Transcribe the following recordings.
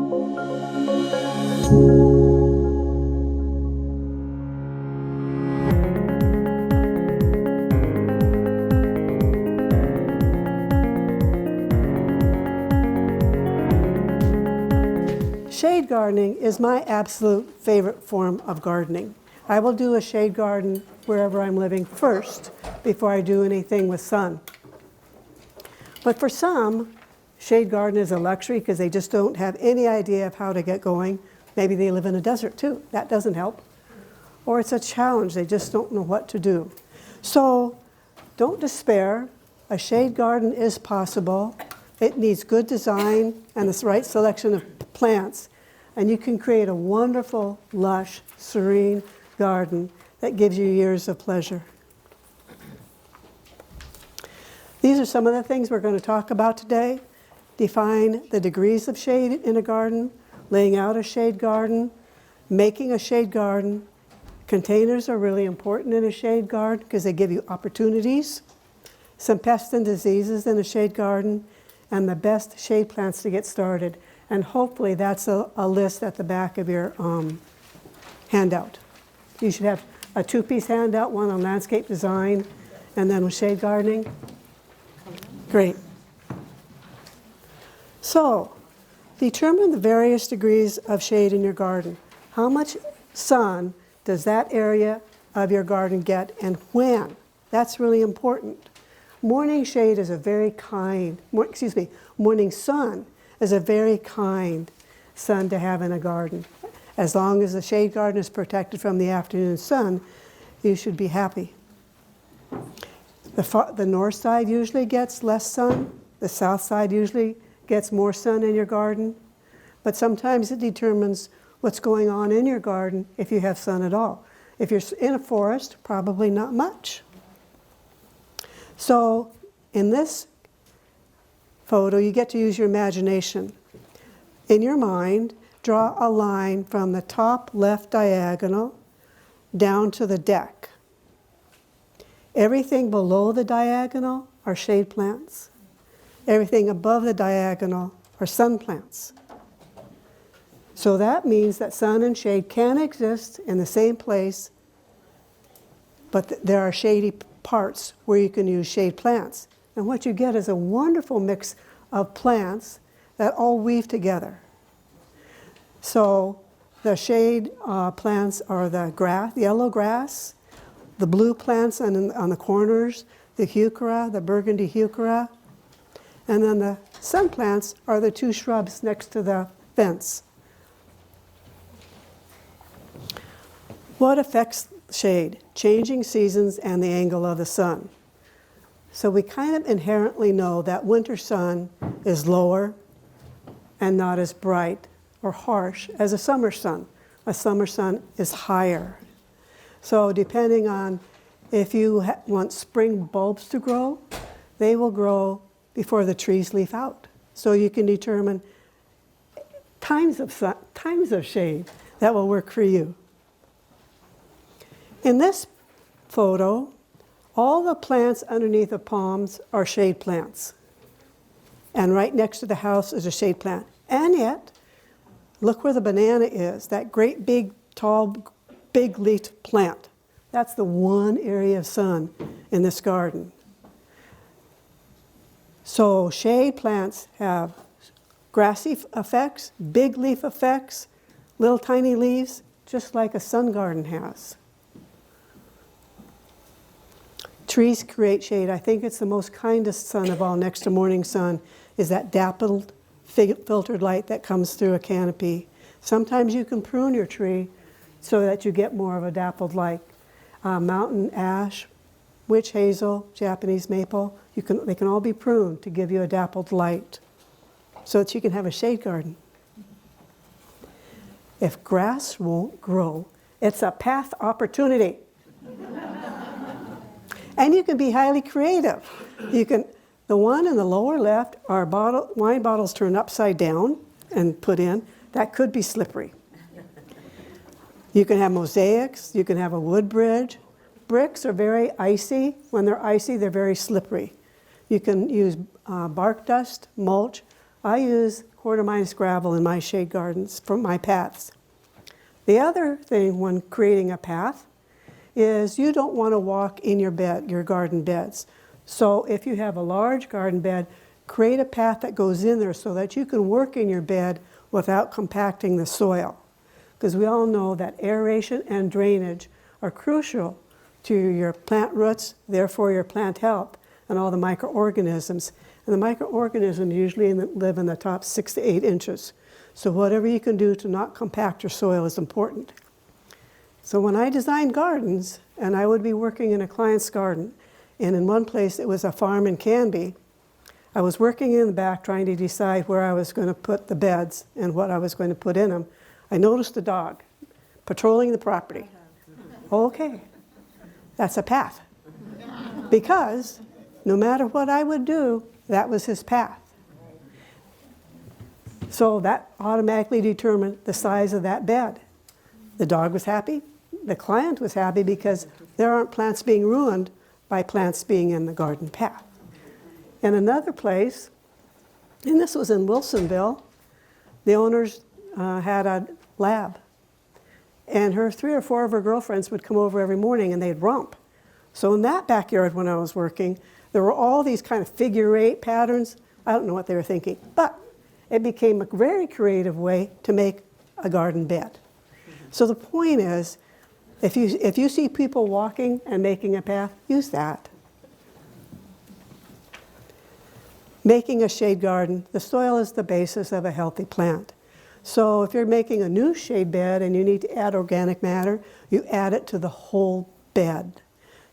Shade gardening is my absolute favorite form of gardening. I will do a shade garden wherever I'm living first before I do anything with sun. But for some, shade garden is a luxury because they just don't have any idea of how to get going. Maybe they live in a desert too. That doesn't help. Or it's a challenge. They just don't know what to do. So don't despair. A shade garden is possible. It needs good design and the right selection of plants, and you can create a wonderful, lush, serene garden that gives you years of pleasure. These are some of the things we're going to talk about today. Define the degrees of shade in a garden, laying out a shade garden, making a shade garden. Containers are really important in a shade garden because they give you opportunities, some pests and diseases in a shade garden, and the best shade plants to get started. And hopefully that's a list at the back of your handout. You should have a two-piece handout, one on landscape design and then with shade gardening. Great. So, determine the various degrees of shade in your garden. How much sun does that area of your garden get and when? That's really important. Morning shade is a very kind, morning sun is a very kind sun to have in a garden. As long as the shade garden is protected from the afternoon sun, you should be happy. The north side usually gets less sun. The south side usually gets more sun in your garden. But sometimes it determines what's going on in your garden if you have sun at all. If you're in a forest, probably not much. So in this photo, you get to use your imagination. In your mind, draw a line from the top left diagonal down to the deck. Everything below the diagonal are shade plants. Everything above the diagonal are sun plants. So that means that sun and shade can exist in the same place, but there are shady parts where you can use shade plants. And what you get is a wonderful mix of plants that all weave together. So the shade plants are the grass, yellow grass, the blue plants on the corners, the heuchera, the burgundy heuchera, and then the sun plants are the two shrubs next to the fence. What affects shade? Changing seasons and the angle of the sun. So we kind of inherently know that winter sun is lower and not as bright or harsh as a summer sun. A summer sun is higher. So depending on if you want spring bulbs to grow, they will grow before the trees leaf out. So you can determine times of sun, times of shade that will work for you. In this photo, all the plants underneath the palms are shade plants. And right next to the house is a shade plant. And yet, look where the banana is, that great big, tall, big-leafed plant. That's the one area of sun in this garden. So shade plants have grassy effects, big leaf effects, little tiny leaves, just like a sun garden has. Trees create shade. I think it's the most kindest sun of all, next to morning sun, is that dappled, filtered light that comes through a canopy. Sometimes you can prune your tree so that you get more of a dappled light. Mountain ash, witch hazel, Japanese maple, they can all be pruned to give you a dappled light so that you can have a shade garden. If grass won't grow, it's a path opportunity. And you can be highly creative. The one in the lower left are wine bottles turned upside down and put in. That could be slippery. You can have mosaics, you can have a wood bridge. Bricks are very icy. When they're icy, they're very slippery. You can use bark dust, mulch. I use quarter minus gravel in my shade gardens from my paths. The other thing when creating a path is you don't want to walk in your garden beds. So if you have a large garden bed, create a path that goes in there so that you can work in your bed without compacting the soil. Because we all know that aeration and drainage are crucial to your plant roots, therefore your plant health, and all the microorganisms. And the microorganisms usually live in the top 6 to 8 inches. So whatever you can do to not compact your soil is important. So when I designed gardens, and I would be working in a client's garden, and in one place it was a farm in Canby, I was working in the back trying to decide where I was going to put the beds and what I was going to put in them. I noticed a dog patrolling the property. Okay, that's a path. Because no matter what I would do, that was his path. So that automatically determined the size of that bed. The dog was happy. The client was happy because there aren't plants being ruined by plants being in the garden path. In another place, and this was in Wilsonville, the owners had a lab. And her 3 or 4 of her girlfriends would come over every morning and they'd romp. So in that backyard when I was working, there were all these kind of figure 8 patterns. I don't know what they were thinking, but it became a very creative way to make a garden bed. So the point is, if you see people walking and making a path, use that. Making a shade garden, the soil is the basis of a healthy plant. So if you're making a new shade bed and you need to add organic matter, you add it to the whole bed.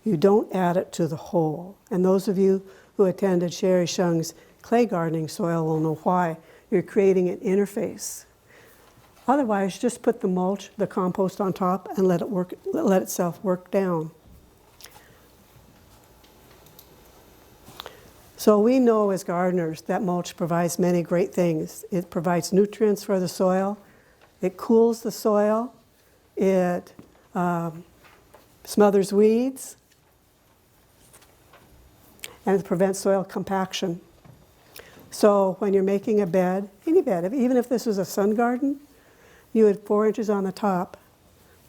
You don't add it to the hole. And those of you who attended Sherry Shung's clay gardening soil will know why. You're creating an interface. Otherwise, just put the mulch, the compost on top and let itself work down. So we know as gardeners that mulch provides many great things. It provides nutrients for the soil, it cools the soil, it smothers weeds, and it prevents soil compaction. So when you're making a bed, any bed, even if this was a sun garden, you had 4 inches on the top.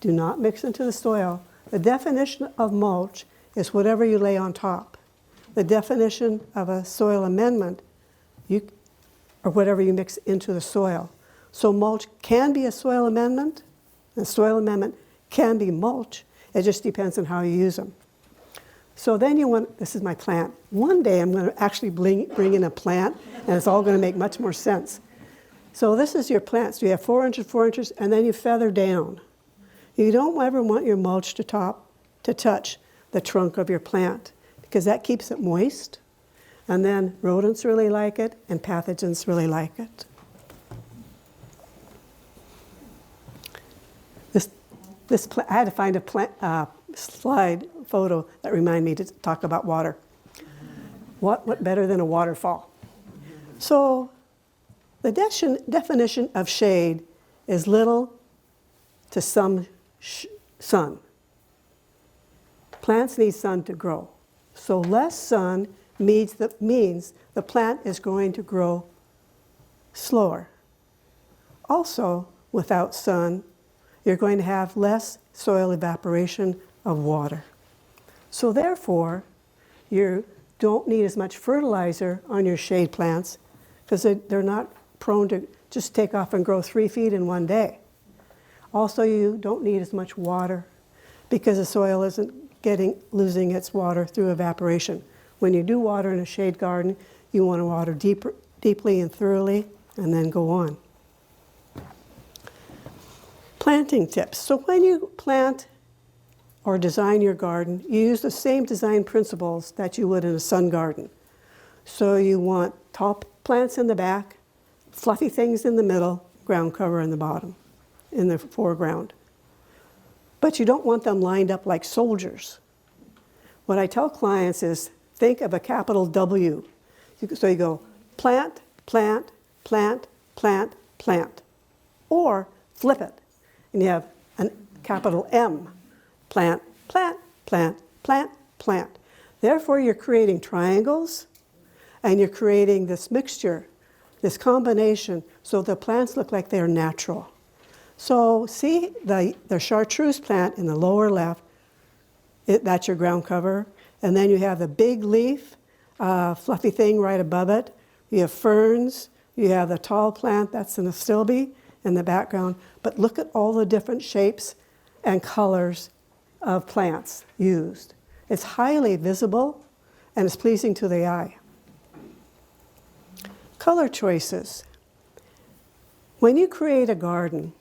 Do not mix into the soil. The definition of mulch is whatever you lay on top. The definition of a soil amendment, or whatever you mix into the soil. So mulch can be a soil amendment, and soil amendment can be mulch. It just depends on how you use them. So then this is my plant. One day I'm going to actually bring in a plant, and it's all going to make much more sense. So this is your plants. You have 4 inches, and then you feather down. You don't ever want your mulch to touch the trunk of your plant, because that keeps it moist, and then rodents really like it, and pathogens really like it. I had to find a slide photo that reminded me to talk about water. What better than a waterfall? So the definition of shade is little to some sun. Plants need sun to grow. So less sun means the plant is going to grow slower. Also, without sun, you're going to have less soil evaporation of water. So therefore, you don't need as much fertilizer on your shade plants because they're not prone to just take off and grow 3 feet in one day. Also, you don't need as much water because the soil isn't losing its water through evaporation. When you do water in a shade garden, you want to water deeply and thoroughly, and then go on. Planting tips. So when you plant or design your garden, you use the same design principles that you would in a sun garden. So you want tall plants in the back, fluffy things in the middle, ground cover in the bottom, in the foreground. But you don't want them lined up like soldiers. What I tell clients is, think of a capital W. So you go plant, plant, plant, plant, plant. Or flip it, and you have a capital M. Plant, plant, plant, plant, plant. Therefore, you're creating triangles, and you're creating this mixture this combination so the plants look like they're natural. So see the chartreuse plant in the lower left, that's your ground cover. And then you have the big leaf, fluffy thing right above it. You have ferns. You have the tall plant, that's an astilbe in the background. But look at all the different shapes and colors of plants used. It's highly visible and it's pleasing to the eye. Color choices. When you create a garden,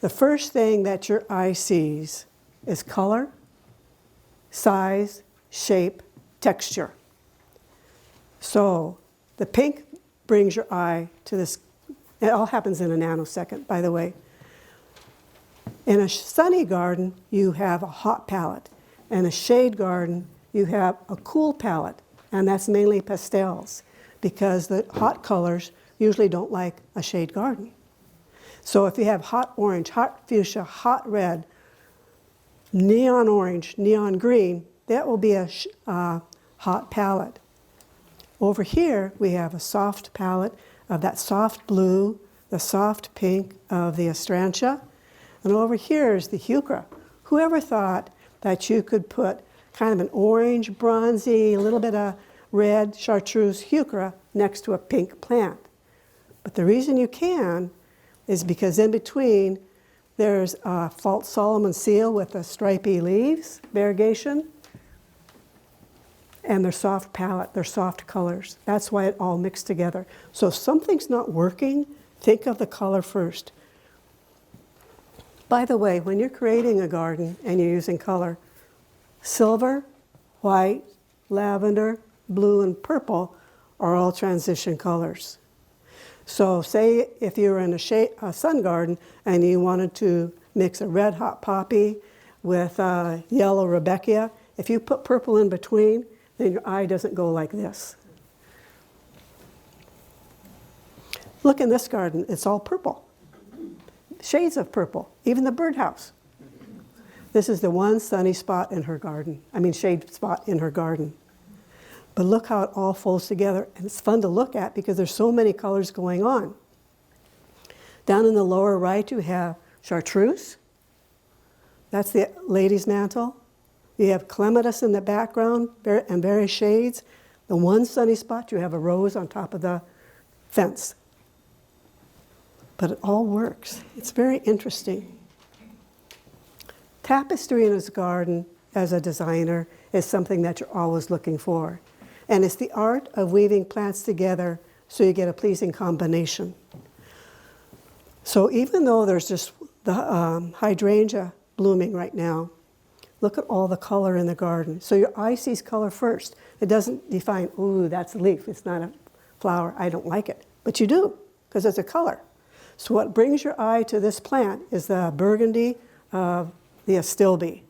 the first thing that your eye sees is color, size, shape, texture. So the pink brings your eye to this. It all happens in a nanosecond, by the way. In a sunny garden, you have a hot palette. In a shade garden, you have a cool palette, and that's mainly pastels, because the hot colors usually don't like a shade garden. So if you have hot orange, hot fuchsia, hot red, neon orange, neon green, that will be a hot palette. Over here, we have a soft palette of that soft blue, the soft pink of the astrantia, and over here is the heuchera. Whoever thought that you could put kind of an orange, bronzy, a little bit of red chartreuse heuchera next to a pink plant? But the reason you can is because in between there's a false Solomon seal with the stripy leaves, variegation, and their soft palette, their soft colors. That's why it all mixed together. So if something's not working, think of the color first. By the way, when you're creating a garden and you're using color, silver, white, lavender, blue, and purple are all transition colors. So say if you were in a sun garden and you wanted to mix a red hot poppy with yellow rudbeckia, if you put purple in between, then your eye doesn't go like this. Look in this garden, it's all purple. Shades of purple, even the birdhouse. This is the one sunny spot in her garden, shade spot in her garden. But look how it all folds together, and it's fun to look at because there's so many colors going on. Down in the lower right, you have chartreuse. That's the lady's mantle. You have clematis in the background and various shades. The one sunny spot, you have a rose on top of the fence. But it all works. It's very interesting. Tapestry in his garden as a designer is something that you're always looking for. And it's the art of weaving plants together so you get a pleasing combination. So even though there's just the hydrangea blooming right now, look at all the color in the garden. So your eye sees color first. It doesn't define, ooh, that's a leaf, it's not a flower, I don't like it. But you do, because it's a color. So what brings your eye to this plant is the burgundy of the astilbe.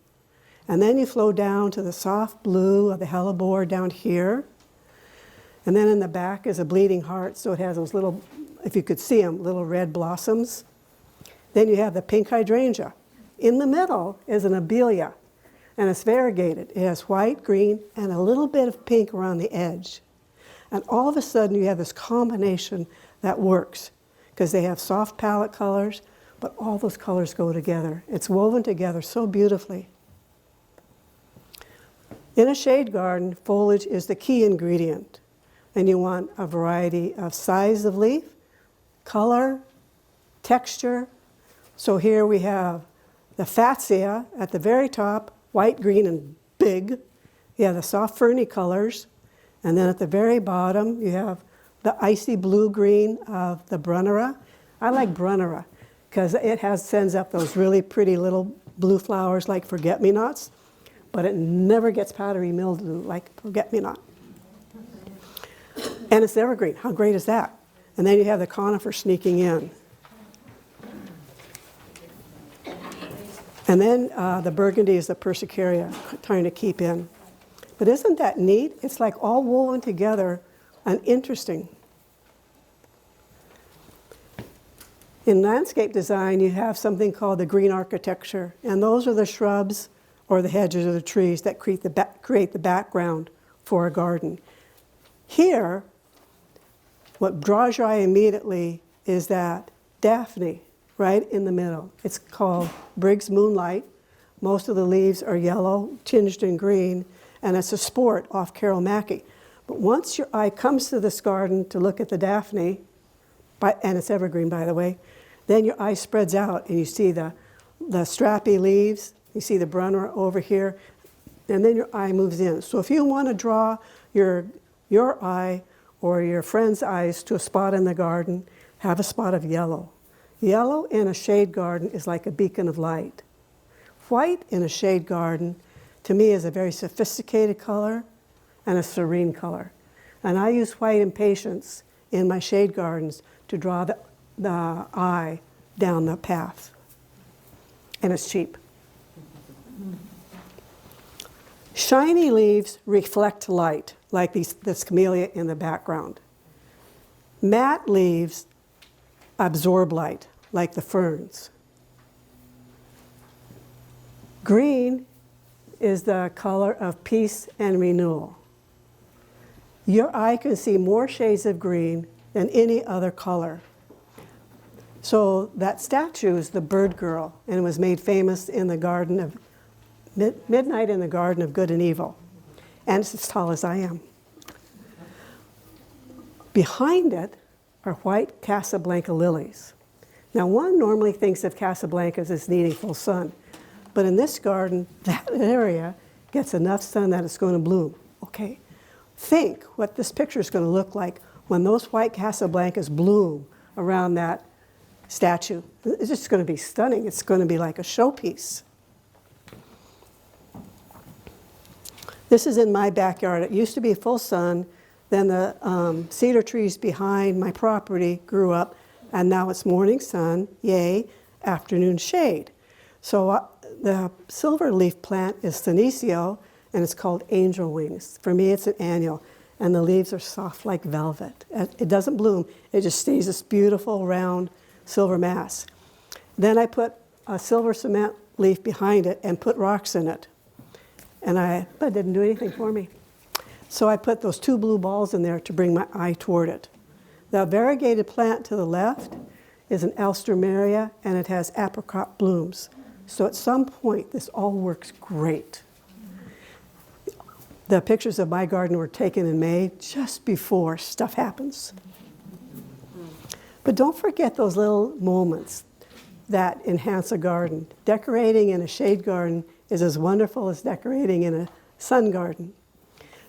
And then you flow down to the soft blue of the hellebore down here. And then in the back is a bleeding heart, so it has those little, if you could see them, little red blossoms. Then you have the pink hydrangea. In the middle is an abelia, and it's variegated. It has white, green, and a little bit of pink around the edge. And all of a sudden you have this combination that works, because they have soft palette colors, but all those colors go together. It's woven together so beautifully. In a shade garden, foliage is the key ingredient. And you want a variety of size of leaf, color, texture. So here we have the fatsia at the very top, white, green, and big. You have the soft ferny colors. And then at the very bottom, you have the icy blue-green of the brunnera. I like brunnera because it sends up those really pretty little blue flowers like forget-me-nots, but it never gets powdery mildew like forget-me-not. And it's evergreen. How great is that? And then you have the conifer sneaking in. And then the burgundy is the persicaria trying to keep in. But isn't that neat? It's like all woven together and interesting. In landscape design, you have something called the green architecture, and those are the shrubs or the hedges or the trees that create the background for a garden. Here, what draws your eye immediately is that Daphne right in the middle. It's called Briggs Moonlight. Most of the leaves are yellow, tinged in green, and it's a sport off Carol Mackey. But once your eye comes to this garden to look at the Daphne, and it's evergreen, by the way, then your eye spreads out and you see the strappy leaves, you see the Brunner over here, and then your eye moves in. So if you want to draw your eye or your friend's eyes to a spot in the garden, have a spot of yellow. Yellow in a shade garden is like a beacon of light. White in a shade garden, to me, is a very sophisticated color and a serene color. And I use white impatience in my shade gardens to draw the eye down the path. And it's cheap. Shiny leaves reflect light, like this camellia in the background. Matte leaves absorb light, like the ferns. Green is the color of peace and renewal. Your eye can see more shades of green than any other color. So that statue is the bird girl, and was made famous in the garden of Midnight in the Garden of Good and Evil. And it's as tall as I am. Behind it are white Casablanca lilies. Now, one normally thinks of Casablancas as needing full sun, but in this garden, that area gets enough sun that it's going to bloom. Okay, think what this picture is going to look like when those white Casablancas bloom around that statue. It's just going to be stunning. It's going to be like a showpiece. This is in my backyard. It used to be full sun. Then the cedar trees behind my property grew up, and now it's morning sun, yay, afternoon shade. So the silver leaf plant is Senecio, and it's called angel wings. For me, it's an annual, and the leaves are soft like velvet. It doesn't bloom. It just stays this beautiful, round, silver mass. Then I put a silver cement leaf behind it and put rocks in it. And but it didn't do anything for me. So I put those two blue balls in there to bring my eye toward it. The variegated plant to the left is an alstroemeria, and it has apricot blooms. So at some point, this all works great. The pictures of my garden were taken in May, just before stuff happens. But don't forget those little moments that enhance a garden. Decorating in a shade garden is as wonderful as decorating in a sun garden.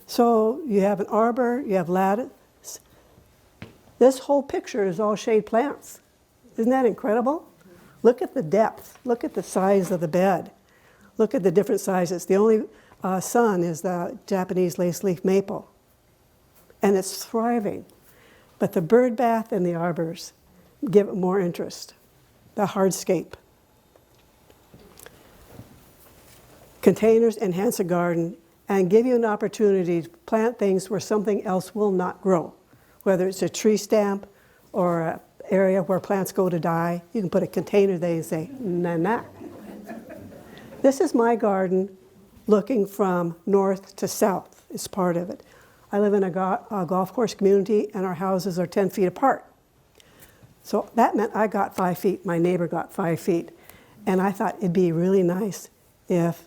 So you have an arbor, you have lattice. This whole picture is all shade plants. Isn't that incredible? Look at the depth. Look at the size of the bed. Look at the different sizes. The only sun is the Japanese lace leaf maple. And it's thriving. But the bird bath and the arbors give it more interest. The hardscape. Containers enhance a garden and give you an opportunity to plant things where something else will not grow. Whether it's a tree stamp or an area where plants go to die, you can put a container there and say, nah. This is my garden looking from north to south. It's part of it. I live in a golf course community, and our houses are 10 feet apart. So that meant I got 5 feet, my neighbor got 5 feet. And I thought it'd be really nice if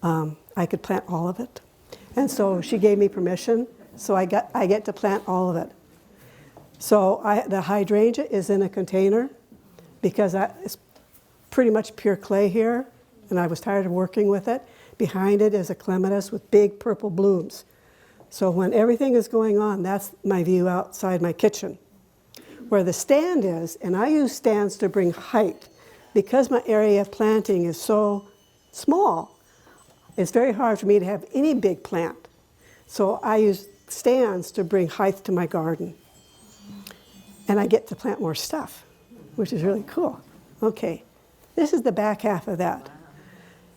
I could plant all of it. And so she gave me permission, so I get to plant all of it. So the hydrangea is in a container because it's pretty much pure clay here, and I was tired of working with it. Behind it is a clematis with big purple blooms. So when everything is going on, that's my view outside my kitchen. Where the stand is, and I use stands to bring height, because my area of planting is so small, it's very hard for me to have any big plant. So I use stands to bring height to my garden. And I get to plant more stuff, which is really cool. Okay, this is the back half of that.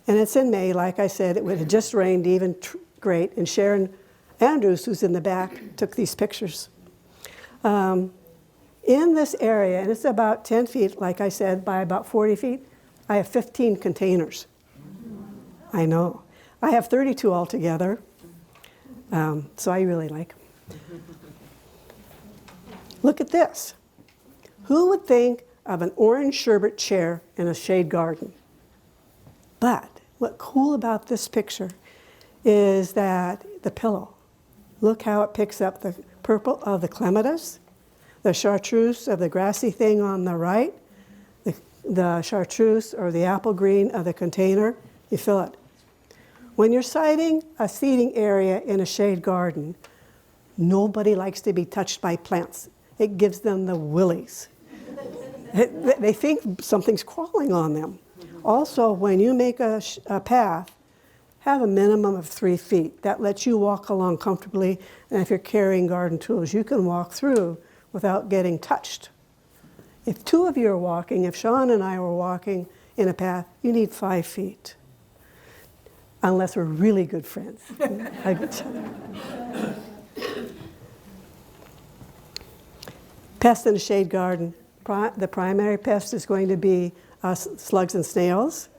And it's in May, like I said, it had just rained even great, and Sharon Andrews, who's in the back, took these pictures. In this area, and it's about 10 feet, like I said, by about 40 feet, I have 15 containers. I know. I have 32 altogether, so I really like them. Look at this. Who would think of an orange sherbet chair in a shade garden? But what's cool about this picture is that the pillow. Look how it picks up the purple of the clematis, the chartreuse of the grassy thing on the right, the chartreuse or the apple green of the container. You fill it. When you're siting a seating area in a shade garden, nobody likes to be touched by plants. It gives them the willies. They think something's crawling on them. Also, when you make a path, have a minimum of 3 feet. That lets you walk along comfortably, and if you're carrying garden tools, you can walk through without getting touched. If 2 of you are walking, if Sean and I were walking in a path, you need 5 feet. Unless we're really good friends. Hug each other. Pest in a shade garden. The primary pest is going to be slugs and snails.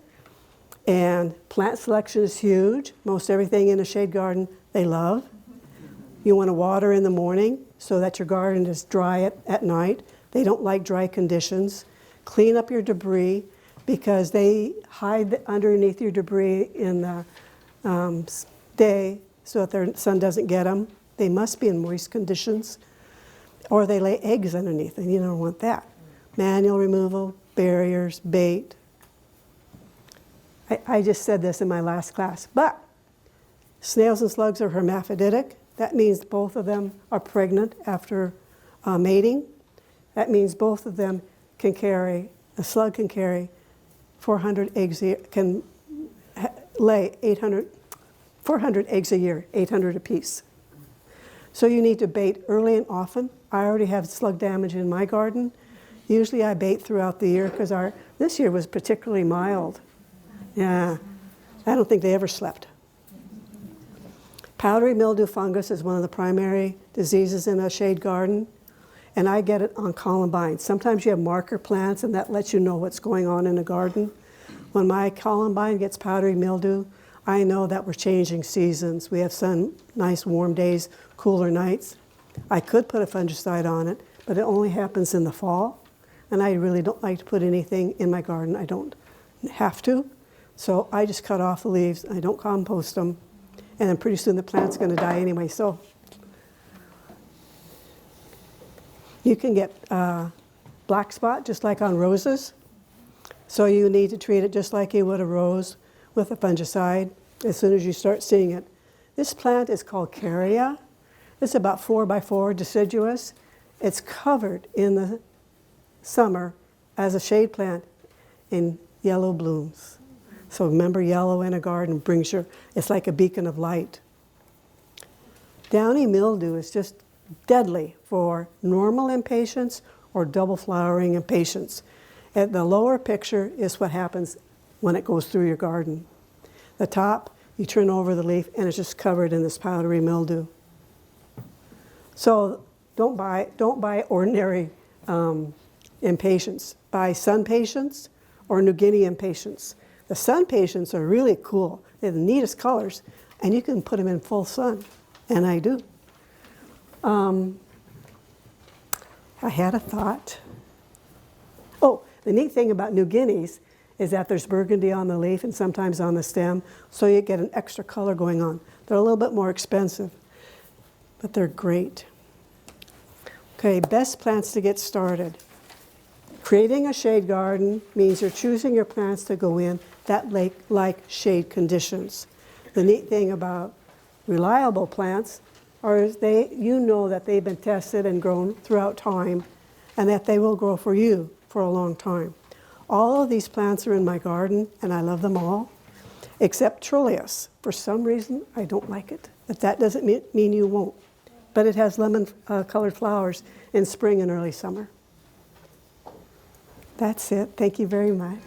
And plant selection is huge. Most everything in a shade garden they love. You want to water in the morning so that your garden is dry at night. They don't like dry conditions. Clean up your debris because they hide underneath your debris in the day so that the sun doesn't get them. They must be in moist conditions. Or they lay eggs underneath, and you don't want that. Manual removal, barriers, bait. I just said this in my last class, but snails and slugs are hermaphroditic. That means both of them are pregnant after mating. That means both of them can carry, a slug can carry 400 eggs a year, can lay 400 eggs a year, 800 apiece. So you need to bait early and often. I already have slug damage in my garden. Usually I bait throughout the year because this year was particularly mild. Yeah, I don't think they ever slept. Powdery mildew fungus is one of the primary diseases in a shade garden, and I get it on columbine. Sometimes you have marker plants, and that lets you know what's going on in a garden. When my columbine gets powdery mildew, I know that we're changing seasons. We have some nice warm days, cooler nights. I could put a fungicide on it, but it only happens in the fall, and I really don't like to put anything in my garden. I don't have to. So I just cut off the leaves, I don't compost them, and then pretty soon the plant's going to die anyway. So you can get black spot just like on roses. So you need to treat it just like you would a rose with a fungicide as soon as you start seeing it. This plant is called Caria. It's about 4x4 deciduous. It's covered in the summer as a shade plant in yellow blooms. So remember, yellow in a garden brings it's like a beacon of light. Downy mildew is just deadly for normal impatiens or double flowering impatiens. And the lower picture is what happens when it goes through your garden. The top, you turn over the leaf and it's just covered in this powdery mildew. So don't buy ordinary impatiens. Buy sun patiens or New Guinea impatiens. The sun patiens are really cool. They have the neatest colors, and you can put them in full sun, and I do. I had a thought. Oh, the neat thing about New Guineas is that there's burgundy on the leaf and sometimes on the stem, so you get an extra color going on. They're a little bit more expensive, but they're great. Okay, best plants to get started. Creating a shade garden means you're choosing your plants to go in that like shade conditions. The neat thing about reliable plants is you know that they've been tested and grown throughout time and that they will grow for you for a long time. All of these plants are in my garden and I love them all, except Trollius. For some reason, I don't like it, but that doesn't mean you won't. But it has lemon colored flowers in spring and early summer. That's it. Thank you very much.